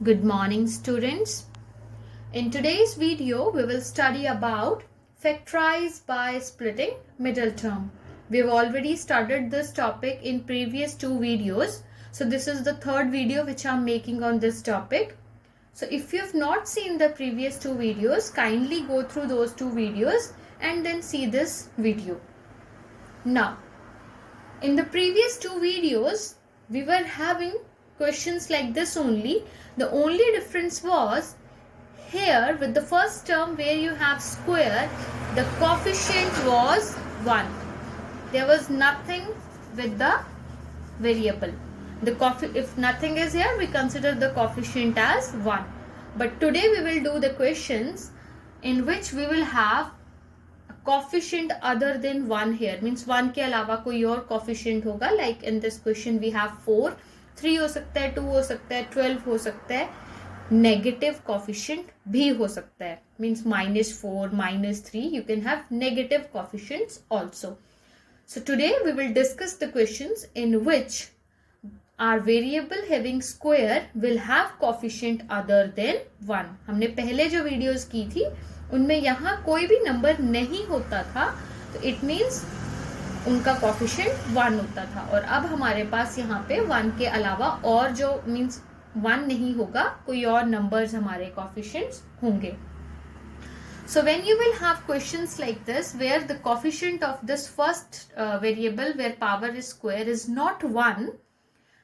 Good morning, students. In today's video, we will study about factorize by splitting middle term. We have already studied this topic in previous two videos. So this is the third video which I am making on this topic. So if you have not seen the previous two videos, kindly go through those two videos and then see this video. Now, in the previous two videos, we were having questions like this only. The only difference was here with the first term where you have square, the coefficient was 1. There was nothing with the variable. If nothing is here, we consider the coefficient as 1. But today we will do the questions in which we will have coefficient other than 1 here, means 1 के अलावा कोई और coefficient होगा. Like in this question we have 4, 3 हो सकता है, 2 हो सकता है, 12 हो सकता है, negative coefficient भी हो सकता है, means -4, -3, you can have negative coefficients also. So today we will discuss the questions in which our variable having square will have coefficient other than 1. हमने पहले जो videos की थी उनमें यहाँ कोई भी नंबर नहीं होता था, तो इट मीन्स उनका कोफिशिएंट 1 होता था. और अब हमारे पास यहाँ पे 1 के अलावा और जो मीन्स 1 नहीं होगा, कोई और नंबर्स हमारे कोफिशिएंट्स होंगे. So when you will have questions like this where the coefficient of this first variable where power is square is not 1,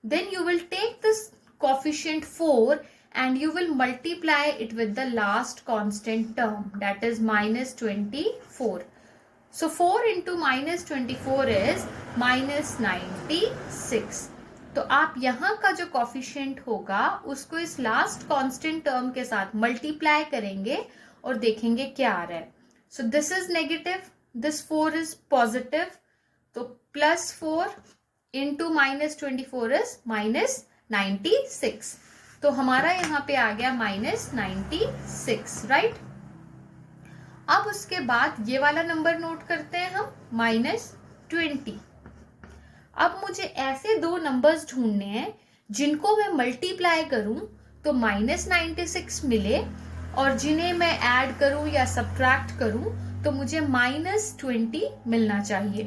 then you will take this coefficient 4 and you will multiply it with the last constant term, that is -24. So 4 into -24 is -96. तो आप यहाँ का जो coefficient होगा उसको इस last constant term के साथ मल्टीप्लाई करेंगे और देखेंगे क्या आ रहा है. So this is negative, this 4 is positive, तो +4 इंटू -24 इज -96. तो हमारा यहाँ पे आ गया -96, राइट. अब उसके बाद ये वाला नंबर नोट करते हैं हम, -20. अब मुझे ऐसे दो नंबर्स ढूंढने हैं जिनको मैं मल्टीप्लाई करूं तो -96 मिले, और जिन्हें मैं ऐड करूं या सब्ट्रैक्ट करूं तो मुझे -20 मिलना चाहिए.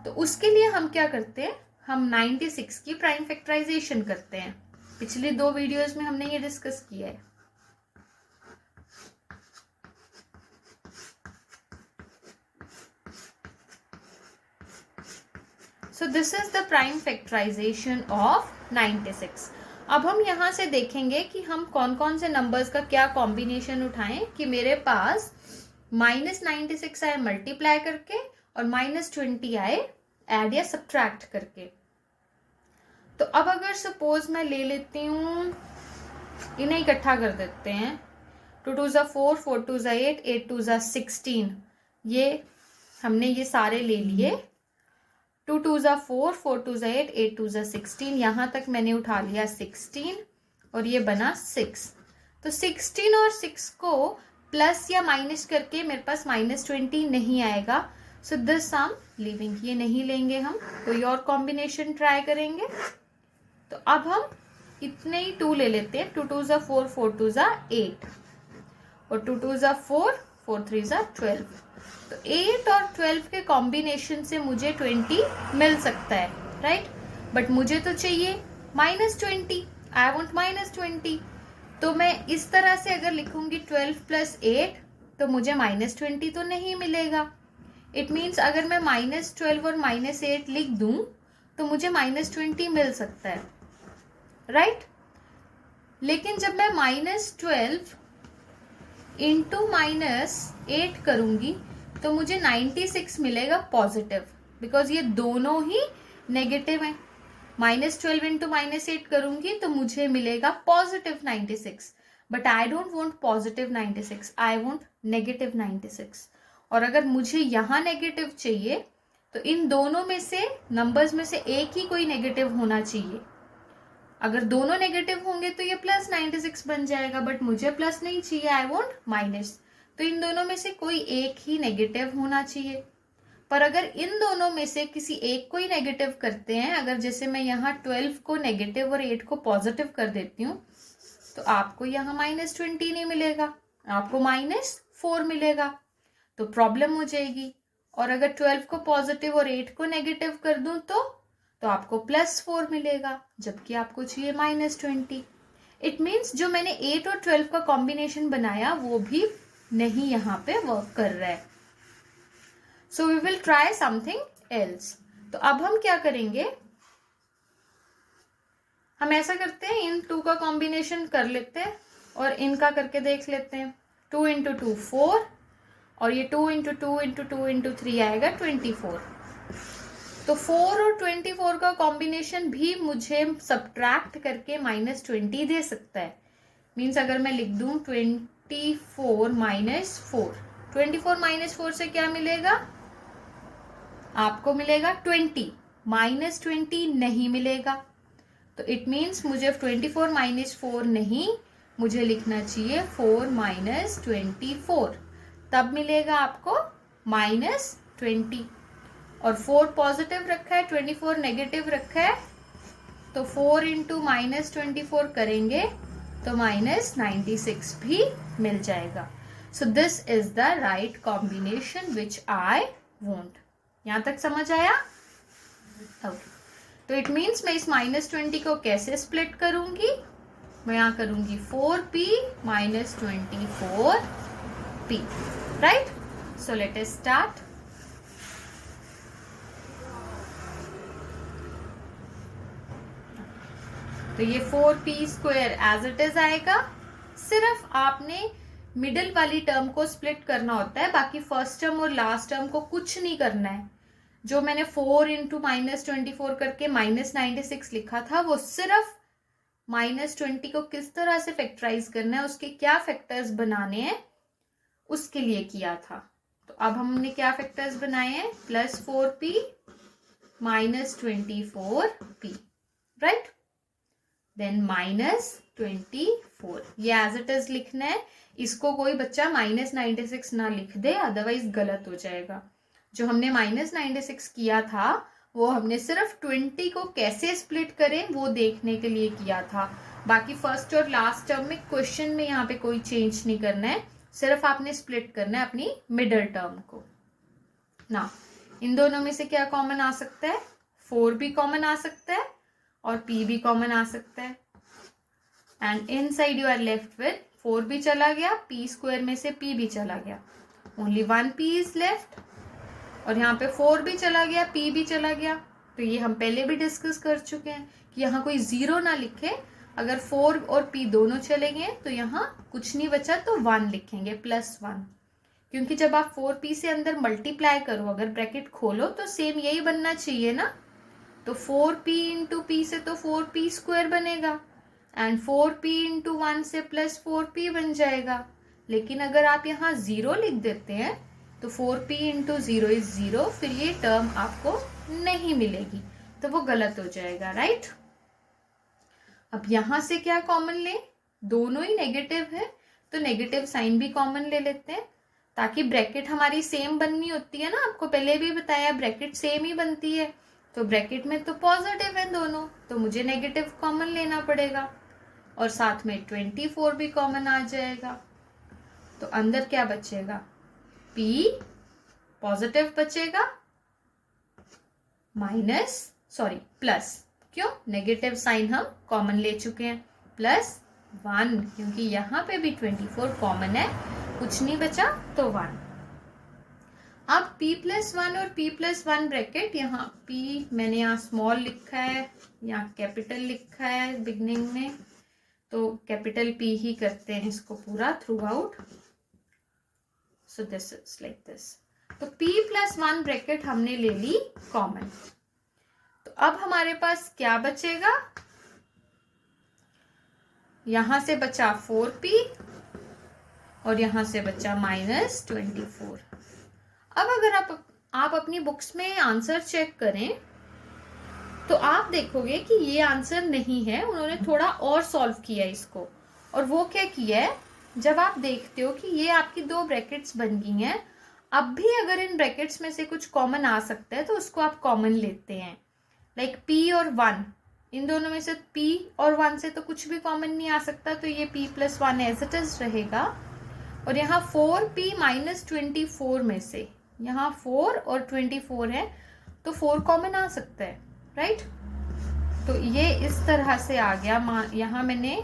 तो उसके लिए हम क्या करते हैं, हम 96 की प्राइम फैक्टराइजेशन करते हैं. पिछले दो वीडियोस में हमने ये डिस्कस किया है. So this is the prime factorization of 96. अब हम यहां से देखेंगे कि हम कौन कौन से नंबर्स का क्या कॉम्बिनेशन उठाएं कि मेरे पास -96 आए मल्टीप्लाई करके और -20 आए ऐड या सब्ट्रैक्ट करके. तो अब अगर सपोज मैं ले लेती हूँ, इन्हें इकट्ठा कर देते हैं. 2 2 4, 4 2 8, 8 2 16. ये हमने ये सारे ले लिए. 2 2 4, 4 2 8, 8 2 16. यहाँ तक मैंने उठा लिया 16 और ये बना 6. तो 16 और 6 को प्लस या माइनस करके मेरे पास -20 नहीं आएगा. So this I am leaving, ये नहीं लेंगे हम, कोई और कॉम्बिनेशन ट्राई करेंगे. तो अब हम इतने ही 2 ले लेते हैं. 2 2 4, 4 2 8 और 2 2 4, 4 3 12. तो 8 और 12 के कॉम्बिनेशन से मुझे 20 मिल सकता है, राइट. बट मुझे तो चाहिए -20. I want -20. तो मैं इस तरह से अगर लिखूंगी 12 + 8 तो मुझे -20 तो नहीं मिलेगा. इट मीन्स अगर मैं -12 और -8 लिख दूं तो मुझे -20 मिल सकता है, राइट. लेकिन जब मैं -12 इंटू -8 करूंगी तो मुझे 96 मिलेगा पॉजिटिव, बिकॉज ये दोनों ही नेगेटिव हैं. -12 इंटू -8 करूंगी तो मुझे मिलेगा positive 96. But I don't want positive 96, I want negative 96. और अगर मुझे यहाँ नेगेटिव चाहिए तो इन दोनों में से नंबर्स में से एक ही कोई नेगेटिव होना चाहिए. अगर दोनों नेगेटिव होंगे तो ये +96 बन जाएगा, बट मुझे प्लस नहीं चाहिए, आई वॉन्ट माइनस. तो इन दोनों में से कोई एक ही नेगेटिव होना चाहिए. पर अगर इन दोनों में से किसी एक को ही नेगेटिव करते हैं, अगर जैसे मैं यहाँ 12 को नेगेटिव और 8 को पॉजिटिव कर देती हूँ, तो आपको यहाँ -20 नहीं मिलेगा, आपको -4 मिलेगा, तो प्रॉब्लम हो जाएगी। और अगर 12 को पॉजिटिव और 8 को नेगेटिव कर दूं तो आपको +4 मिलेगा, जबकि आपको चाहिए -20। इट मीन्स जो मैंने 8 और 12 का कॉम्बिनेशन बनाया वो भी नहीं यहाँ पे वर्क कर रहा है। So we will try something else. तो अब हम क्या करेंगे, हम ऐसा करते हैं, इन 2 का कॉम्बिनेशन कर लेते हैं और इनका करके देख लेते हैं। 2 × 2 4 और ये 2 × 2 × 2 × 3 आएगा 24। तो 4 और 24 का कॉम्बिनेशन भी मुझे सब्ट्रैक्ट करके -20 दे सकता है। मीन्स अगर मैं लिख दूं 24 -4, 24 -4 से क्या मिलेगा, आपको मिलेगा 20, -20 नहीं मिलेगा। तो इट मीन्स मुझे 24 -4 नहीं, मुझे लिखना चाहिए 4 -24, तब मिलेगा आपको -20। और 4 पॉजिटिव रखा है, 24 नेगेटिव रखा है, तो 4 × -24 करेंगे तो -96 भी मिल जाएगा। सो this is the right combination which I want. यहां तक समझ आया? ओके। तो इट मीन्स मैं इस -20 को कैसे स्प्लिट करूंगी, मैं यहां करूंगी 4p -24p, right? So let us start. तो ये 4p² एज इट इज आएगा। सिर्फ आपने मिडिल वाली टर्म को स्प्लिट करना होता है, बाकी फर्स्ट टर्म और लास्ट टर्म को कुछ नहीं करना है। जो मैंने 4 × -24 करके -96 लिखा था, वो सिर्फ -20 को किस तरह से फैक्टराइज करना है, उसके क्या फैक्टर्स बनाने हैं, उसके लिए किया था। तो अब हमने क्या फैक्टर्स बनाए हैं, +4p -24p, राइट? देन -24, ये एज इट इज लिखना है। इसको कोई बच्चा -96 ना लिख दे, अदरवाइज गलत हो जाएगा। जो हमने -96 किया था वो हमने सिर्फ 20 को कैसे स्प्लिट करें वो देखने के लिए किया था। बाकी फर्स्ट और लास्ट टर्म में क्वेश्चन में यहाँ पे कोई चेंज नहीं करना है, सिर्फ आपने स्प्लिट करना है अपनी मिडिल टर्म को ना। इन दोनों में से क्या कॉमन आ सकता है, 4 भी कॉमन आ सकता है और p भी कॉमन आ सकता है। And inside you are left with 4 भी चला गया, p² में से p भी चला गया, ओनली 1p इज लेफ्ट। और यहाँ पे 4 भी चला गया, p भी चला गया। तो ये हम पहले भी डिस्कस कर चुके हैं कि यहाँ कोई 0 ना लिखे। अगर 4 और p दोनों चले गए तो यहाँ कुछ नहीं बचा, तो 1 लिखेंगे, +1। क्योंकि जब आप 4p से अंदर मल्टीप्लाई करो, अगर ब्रैकेट खोलो तो सेम यही बनना चाहिए ना। तो 4p × p से तो 4p² बनेगा, एंड 4p × 1 से +4p बन जाएगा। लेकिन अगर आप यहाँ 0 लिख देते हैं तो 4p × 0 इज 0, फिर ये टर्म आपको नहीं मिलेगी, तो वो गलत हो जाएगा, राइट? अब यहां से क्या कॉमन लें, दोनों ही नेगेटिव है तो नेगेटिव साइन भी कॉमन ले लेते हैं, ताकि ब्रैकेट हमारी सेम बननी होती है ना। आपको पहले भी बताया ब्रैकेट सेम ही बनती है, तो ब्रैकेट में तो पॉजिटिव है दोनों, तो मुझे नेगेटिव कॉमन लेना पड़ेगा। और साथ में 24 भी कॉमन आ जाएगा, तो अंदर क्या बचेगा, p पॉजिटिव बचेगा, प्लस, क्यों, नेगेटिव साइन हम कॉमन ले चुके हैं, +1, क्योंकि यहाँ पे भी 24 कॉमन है, कुछ नहीं बचा तो 1। अब p+1 और p+1 ब्रैकेट, यहाँ p मैंने यहाँ स्मॉल लिखा है, यहाँ कैपिटल लिखा है बिगनिंग में, तो कैपिटल p ही करते हैं इसको पूरा through out. So this is like this. तो p+1 ब्रैकेट हमने ले ली कॉमन। तो अब हमारे पास क्या बचेगा, यहां से बचा 4p और यहां से बचा -24। अब अगर आप अपनी बुक्स में आंसर चेक करें तो आप देखोगे कि ये आंसर नहीं है, उन्होंने थोड़ा और सॉल्व किया इसको। और वो क्या किया है, जब आप देखते हो कि ये आपकी 2 ब्रैकेट्स बन गई हैं, अब भी अगर इन ब्रैकेट्स में से कुछ कॉमन आ सकता है तो उसको आप कॉमन लेते हैं। लाइक p और 1, इन दोनों में से p और 1 से तो कुछ भी कॉमन नहीं आ सकता, तो ये p plus 1 as it is रहेगा। और यहाँ 4p माइनस 24 में से यहाँ 4 और 24 है, तो 4 कॉमन आ सकता है, राइट। तो ये इस तरह से आ गया। यहाँ मैंने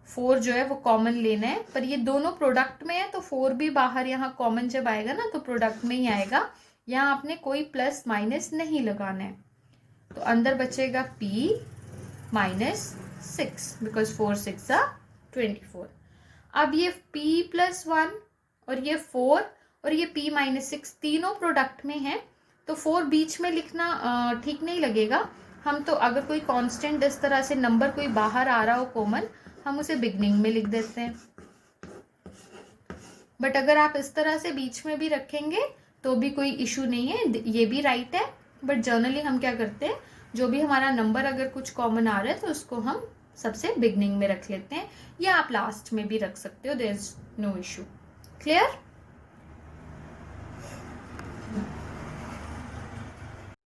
4 जो है वो कॉमन लेना है, पर ये दोनों प्रोडक्ट में है, तो 4 भी बाहर यहाँ कॉमन जब आएगा ना तो प्रोडक्ट में ही आएगा। यहाँ आपने कोई प्लस माइनस नहीं लगाना है, तो अंदर बचेगा p माइनस 6 बिकॉज 4 6 24। अब ये p प्लस 1 और ये 4 और ये p माइनस 6 तीनों प्रोडक्ट में है, तो 4 बीच में लिखना ठीक नहीं लगेगा। हम तो अगर कोई कांस्टेंट इस तरह से नंबर कोई बाहर आ रहा हो कॉमन, हम उसे बिगनिंग में लिख देते हैं। बट अगर आप इस तरह से बीच में भी रखेंगे तो भी कोई इशू नहीं है, ये भी राइट है। बट जनरली हम क्या करते हैं, जो भी हमारा नंबर अगर कुछ कॉमन आ रहा है तो उसको हम सबसे बिगनिंग में रख लेते हैं, या आप लास्ट में भी रख सकते हो, there is no issue. Clear?